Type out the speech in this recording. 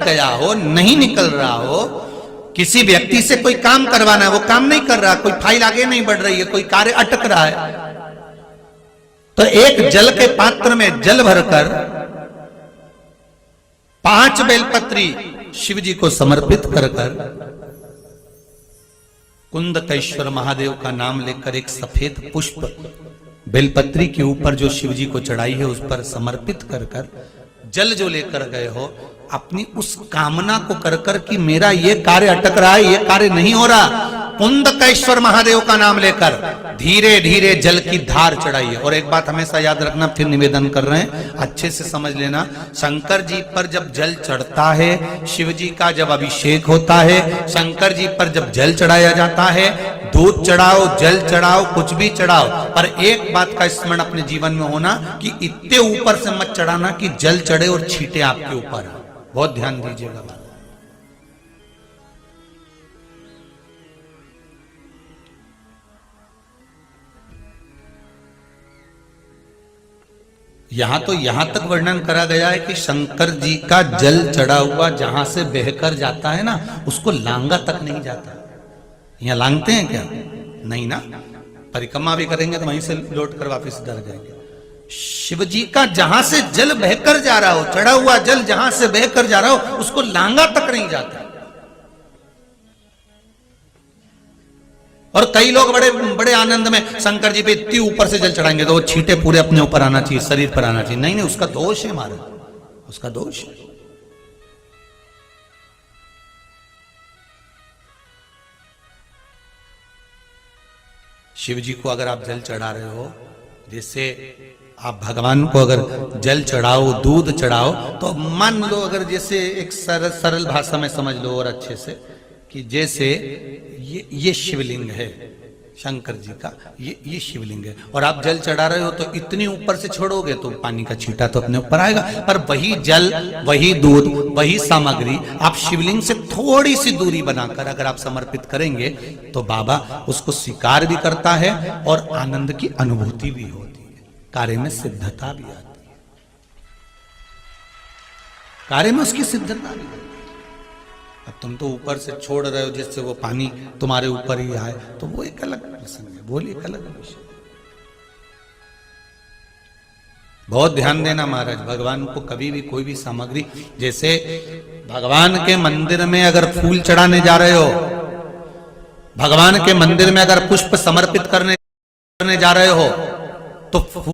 गया हो, नहीं निकल रहा हो, किसी व्यक्ति से कोई काम करवाना है, वो काम नहीं कर रहा, कोई फाइल आगे नहीं बढ़ रही है, कोई कार्य अटक रहा है, तो एक जल के पात्र में जल भरकर 5 बेलपत्री शिव जी को समर्पित कर कुंदकेश्वर महादेव का नाम लेकर एक सफेद पुष्प बेलपत्री के ऊपर जो शिव जी को चढ़ाई है उस पर समर्पित कर जल जो लेकर गए हो, अपनी उस कामना को कर कि मेरा ये कार्य अटक रहा है, ये कार्य नहीं हो रहा, कुंदकेश्वर महादेव का नाम लेकर धीरे धीरे जल की धार चढ़ाइए। और एक बात हमेशा याद रखना, फिर निवेदन कर रहे हैं, अच्छे से समझ लेना, शंकर जी पर जब जल चढ़ता है, शिव जी का जब अभिषेक होता है, शंकर जी पर जब जल चढ़ाया जाता है, दूध चढ़ाओ, जल चढ़ाओ, कुछ भी चढ़ाओ, पर एक बात का स्मरण अपने जीवन में होना कि इतने ऊपर से मत चढ़ाना कि जल चढ़े और छींटे आपके ऊपर। बहुत ध्यान दीजिएगा। यहां तक वर्णन करा गया है कि शंकर जी का जल चढ़ा हुआ जहां से बहकर जाता है ना, उसको लांगा तक नहीं जाता। यहां लांगते हैं क्या? नहीं ना, परिक्रमा भी करेंगे तो वहीं से लौट कर वापस डर जाएंगे। शिव जी का जहां से जल बहकर जा रहा हो, चढ़ा हुआ जल जहां से बहकर जा रहा हो, उसको लांगा तक नहीं जाता। और कई लोग बड़े बड़े आनंद में शंकर जी पे इतनी ऊपर से जल चढ़ाएंगे तो वो छींटे पूरे अपने ऊपर आना चाहिए, शरीर पर आना चाहिए। नहीं नहीं, उसका दोष है हमारा, उसका दोष है। शिव जी को अगर आप जल चढ़ा रहे हो, जैसे आप भगवान को अगर जल चढ़ाओ, दूध चढ़ाओ, तो मान लो अगर जैसे एक सरल भाषा में समझ लो और अच्छे से कि जैसे ये शिवलिंग है शंकर जी का, ये शिवलिंग है, और आप जल चढ़ा रहे हो तो इतनी ऊपर से छोड़ोगे तो पानी का छींटा तो अपने ऊपर आएगा, पर वही जल, वही दूध, वही सामग्री आप शिवलिंग से थोड़ी सी दूरी बनाकर अगर आप समर्पित करेंगे तो बाबा उसको स्वीकार भी करता है और आनंद की अनुभूति भी होती है, कार्य में सिद्धता भी आती है, कार्य में उसकी सिद्धता भी। अब तुम तो ऊपर से छोड़ रहे हो जिससे वो पानी तुम्हारे ऊपर ही आए, तो वो एक अलग प्रसंग है, बोलिए एक अलग विषय। बहुत ध्यान देना महाराज, भगवान को कभी भी कोई भी सामग्री, जैसे भगवान के मंदिर में अगर फूल चढ़ाने जा रहे हो, भगवान के मंदिर में अगर पुष्प समर्पित करने जा रहे हो, तो